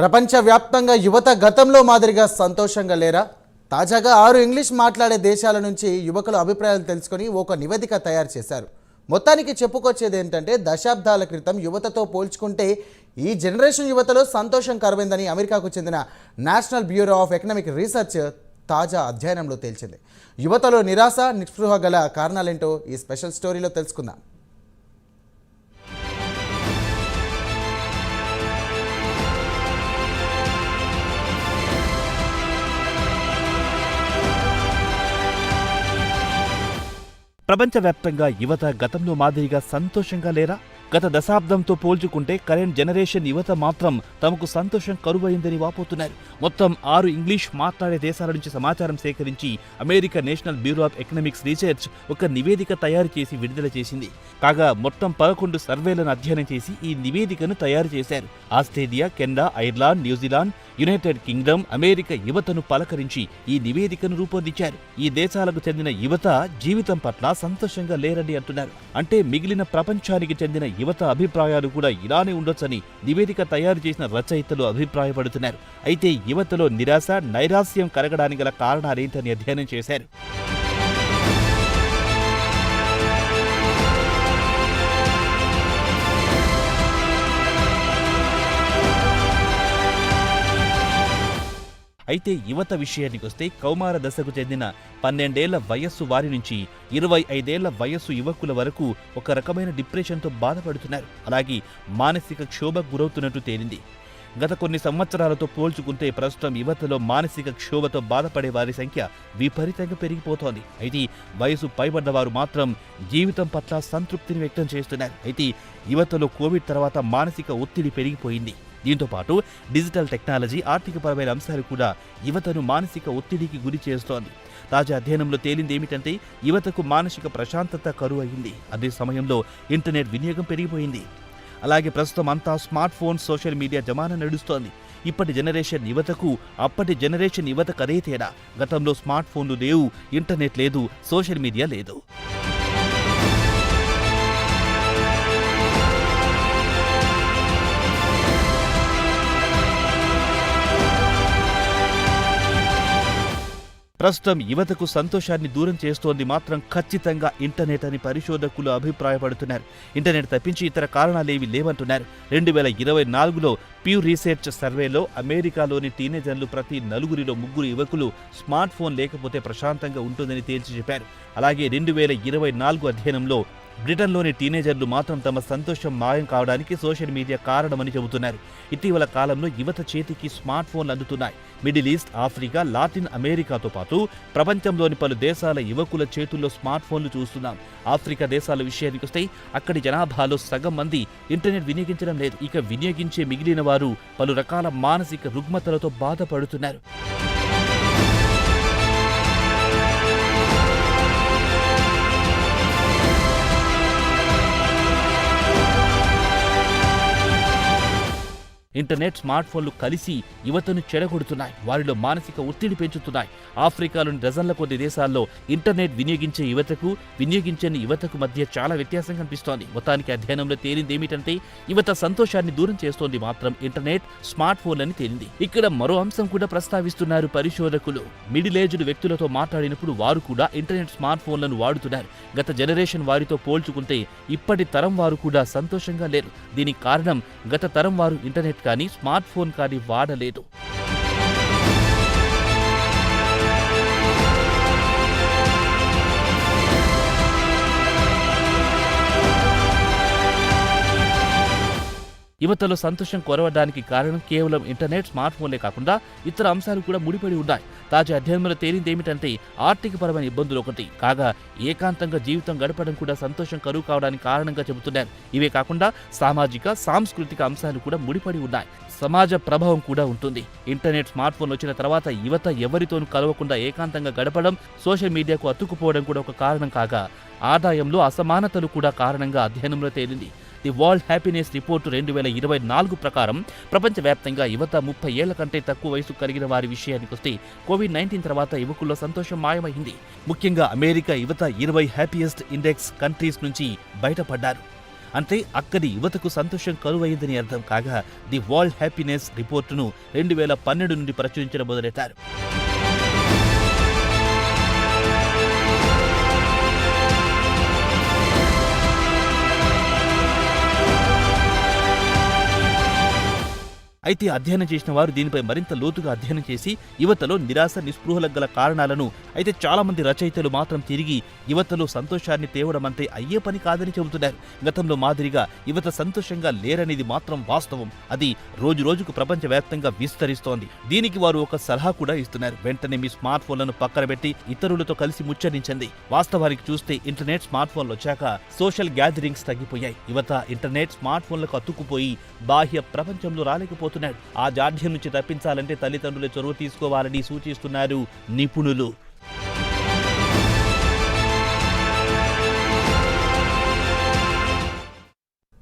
ప్రపంచవ్యాప్తంగా యువత గతంలో మాదిరిగా సంతోషంగా లేరా? తాజాగా 6 ఇంగ్లీష్ మాట్లాడే దేశాల నుంచి యువకుల అభిప్రాయాలు తెలుసుకొని ఒక నివేదిక తయారు చేశారు. మొత్తానికి చెప్పుకొచ్చేది ఏంటంటే దశాబ్దాల క్రితం యువతతో పోల్చుకుంటే ఈ జనరేషన్ యువతలో సంతోషం కరువైందని అమెరికాకు చెందిన national bureau of economic research తాజా అధ్యయనంలో తేల్చింది. యువతలో నిరాశ నిస్పృహ గల కారణాలేంటో ఈ స్పెషల్ స్టోరీలో తెలుసుకుందాం. ప్రపంచవ్యాప్తంగా యువత గతంలో మాదిరిగా సంతోషంగా లేరా? గత దశాబ్దంతో పోల్చుకుంటే కరెంట్ జనరేషన్ యువత మాత్రం తమకు సంతోషం కరువైందని వాపోతున్నారు. మొత్తం 6 ఇంగ్లీష్ మాట్లాడే దేశాల నుంచి సమాచారం సేకరించి America national bureau of economics research ఒక నివేదిక తయారు చేసి విడుదల చేసింది. కాగా మొత్తం 11 సర్వేలను అధ్యయనం చేసి ఈ నివేదికను తయారు చేశారు. Australia, Canada, Ireland, New Zealand, United Kingdom, America యువతను పలకరించి ఈ నివేదికను రూపొందించారు. ఈ దేశాలకు చెందిన యువత జీవితం పట్ల సంతోషంగా లేరని అంటున్నారు. అంటే మిగిలిన ప్రపంచానికి చెందిన యువత అభిప్రాయాలు కూడా ఇలానే ఉండొచ్చని నివేదిక తయారు చేసిన రచయితలు అభిప్రాయపడుతున్నారు. అయితే యువతలో నిరాశ, నైరాశ్యం కలగడానికి గల కారణాలేంటని అధ్యయనం చేశారు. అయితే యువత విషయానికొస్తే కౌమార దశకు చెందిన 12 ఏళ్ల వయస్సు వారి నుంచి 25 ఏళ్ల వయస్సు యువకుల వరకు ఒక రకమైన డిప్రెషన్తో బాధపడుతున్నారు. అలాగే మానసిక క్షోభకు గురవుతున్నట్టు తేలింది. గత కొన్ని సంవత్సరాలతో పోల్చుకుంటే ప్రస్తుతం యువతలో మానసిక క్షోభతో బాధపడే వారి సంఖ్య విపరీతంగా పెరిగిపోతోంది. అయితే వయసు పైబడ్డవారు మాత్రం జీవితం పట్ల సంతృప్తిని వ్యక్తం చేస్తున్నారు. అయితే యువతలో కోవిడ్ తర్వాత మానసిక ఒత్తిడి పెరిగిపోయింది. దీంతో పాటు డిజిటల్ టెక్నాలజీ, ఆర్థికపరమైన అంశాలు కూడా యువతను మానసిక ఒత్తిడికి గురి చేస్తోంది. తాజా అధ్యయనంలో తేలింది ఏమిటంటే యువతకు మానసిక ప్రశాంతత కరువు అయింది. అదే సమయంలో ఇంటర్నెట్ వినియోగం పెరిగిపోయింది. అలాగే ప్రస్తుతం అంతా స్మార్ట్ ఫోన్, సోషల్ మీడియా జమానా నడుస్తోంది. ఇప్పటి జనరేషన్ యువతకు అప్పటి జనరేషన్ యువతకు అదే తేడా. గతంలో స్మార్ట్ ఫోన్లు లేవు, ఇంటర్నెట్ లేదు, సోషల్ మీడియా లేదు. ప్రస్తుతం యువతకు సంతోషాన్ని దూరం చేస్తోంది మాత్రం ఖచ్చితంగా ఇంటర్నెట్ అని పరిశోధకులు అభిప్రాయపడుతున్నారు. ఇంటర్నెట్ తప్పించి ఇతర కారణాలేవి లేవంటున్నారు. 2024లో ప్యూ రీసెర్చ్ సర్వేలో అమెరికాలోని టీనేజర్లు ప్రతి 4 3 యువకులు స్మార్ట్ ఫోన్ లేకపోతే ప్రశాంతంగా ఉంటుందని తేల్చి చెప్పారు. అలాగే 2024 అధ్యయనంలో బ్రిటన్లోని టీనేజర్లు మాత్రం తమ సంతోషం మాయం కావడానికి సోషల్ మీడియా కారణమని చెబుతున్నారు. ఇటీవల కాలంలో యువత చేతికి స్మార్ట్ ఫోన్లు అందుతున్నాయి. మిడిల్ ఈస్ట్, ఆఫ్రికా, లాటిన్ అమెరికాతో పాటు ప్రపంచంలోని పలు దేశాల యువకుల చేతుల్లో స్మార్ట్ ఫోన్లు చూస్తున్నాం. ఆఫ్రికా దేశాల విషయానికొస్తే అక్కడి జనాభాలో సగం మంది ఇంటర్నెట్ వినియోగించడం లేదు. ఇక వినియోగించే మిగిలిన వారు పలు రకాల మానసిక రుగ్మతలతో బాధపడుతున్నారు. ఇంటర్నెట్, స్మార్ట్ ఫోన్లు కలిసి యువతను చెడగొడుతున్నాయి. వారిలో మానసిక ఒత్తిడి పెంచుతున్నాయి. ఆఫ్రికాలోని డజన్ల కొద్ది దేశాల్లో ఇంటర్నెట్ వినియోగించే యువతకు, వినియోగించని యువతకు మధ్య చాలా వ్యత్యాసం కనిపిస్తోంది. మొత్తానికి అధ్యయనంలో తేలింది ఏమిటంటే యువత సంతోషాన్ని దూరం చేస్తోంది మాత్రం ఇంటర్నెట్, స్మార్ట్ ఫోన్లని తేలింది. ఇక్కడ మరో అంశం కూడా ప్రస్తావిస్తున్నారు పరిశోధకులు. మిడిల్ ఏజ్డ్ వ్యక్తులతో మాట్లాడినప్పుడు వారు కూడా ఇంటర్నెట్, స్మార్ట్ ఫోన్లను వాడుతున్నారు. గత జనరేషన్ వారితో పోల్చుకుంటే ఇప్పటి తరం వారు కూడా సంతోషంగా లేరు. దీనికి కారణం గత తరం వారు ఇంటర్నెట్ కానీ స్మార్ట్ ఫోన్ కానీ వాడలేదు. యువతలో సంతోషం కొరవడానికి కారణం కేవలం ఇంటర్నెట్, స్మార్ట్ ఫోన్లే కాకుండా ఇతర అంశాలు కూడా ముడిపడి ఉన్నాయి. తాజా అధ్యయనంలో తేలింది ఏమిటంటే ఆర్థికపరమైన ఇబ్బందులు ఒకటి కాగా ఏకాంతంగా జీవితం గడపడం కూడా సంతోషం కరువు కావడానికి కారణంగా చెబుతున్నారు. ఇవే కాకుండా సామాజిక, సాంస్కృతిక అంశాలు కూడా ముడిపడి ఉన్నాయి. సమాజ ప్రభావం కూడా ఉంటుంది. ఇంటర్నెట్, స్మార్ట్ ఫోన్ వచ్చిన తర్వాత యువత ఎవరితోనూ కలవకుండా ఏకాంతంగా గడపడం, సోషల్ మీడియాకు అతుక్కుపోవడం కూడా ఒక కారణం కాగా ఆదాయంలో అసమానతలు కూడా కారణంగా అధ్యయనంలో తేలింది. ది వరల్డ్ హ్యాపీనెస్ రిపోర్టు 2024 ప్రకారం ప్రపంచవ్యాప్తంగా యువత 30 ఏళ్ల కంటే తక్కువ వయసు కలిగిన వారి విషయానికొస్తే కోవిడ్-19 తర్వాత యువకుల్లో సంతోషం మాయమైంది. ముఖ్యంగా అమెరికా యువత 20 హ్యాపీయెస్ట్ ఇండెక్స్ కంట్రీస్ నుంచి బయటపడ్డారు. అంటే అక్కడి యువతకు సంతోషం కరువైందని అర్థం కాగా ది వరల్డ్ హ్యాపీనెస్ రిపోర్టును 2012 నుండి ప్రచురించడం మొదలెట్టారు. అయితే అధ్యయనం చేసిన వారు దీనిపై మరింత లోతుగా అధ్యయనం చేసి యువతలో నిరాశ నిస్పృహలకు గల కారణాలను అయితే చాలా మంది రచయితలు మాత్రం తిరిగి యువతలో సంతోషాన్ని తేవడం అంతే అయ్యే పని కాదని చెబుతున్నారు. గతంలో మాదిరిగా యువత సంతోషంగా లేరనేది మాత్రం వాస్తవం. అది రోజు రోజుకు ప్రపంచవ్యాప్తంగా విస్తరిస్తోంది. దీనికి వారు ఒక సలహా కూడా ఇస్తున్నారు. వెంటనే మీ స్మార్ట్ ఫోన్లను పక్కన పెట్టి ఇతరులతో కలిసి ముచ్చరించండి. వాస్తవానికి చూస్తే ఇంటర్నెట్ స్మార్ట్ ఫోన్లు వచ్చాక సోషల్ గ్యాదరింగ్స్ తగ్గిపోయాయి. యువత ఇంటర్నెట్ స్మార్ట్ ఫోన్లకు అతుక్కుపోయి బాహ్య ప్రపంచంలో రాలేకపోతున్నారు. ఆ జాడ్యం నుంచి తప్పించాలంటే తల్లిదండ్రులే చొరవ తీసుకోవాలని సూచిస్తున్నారు నిపుణులు.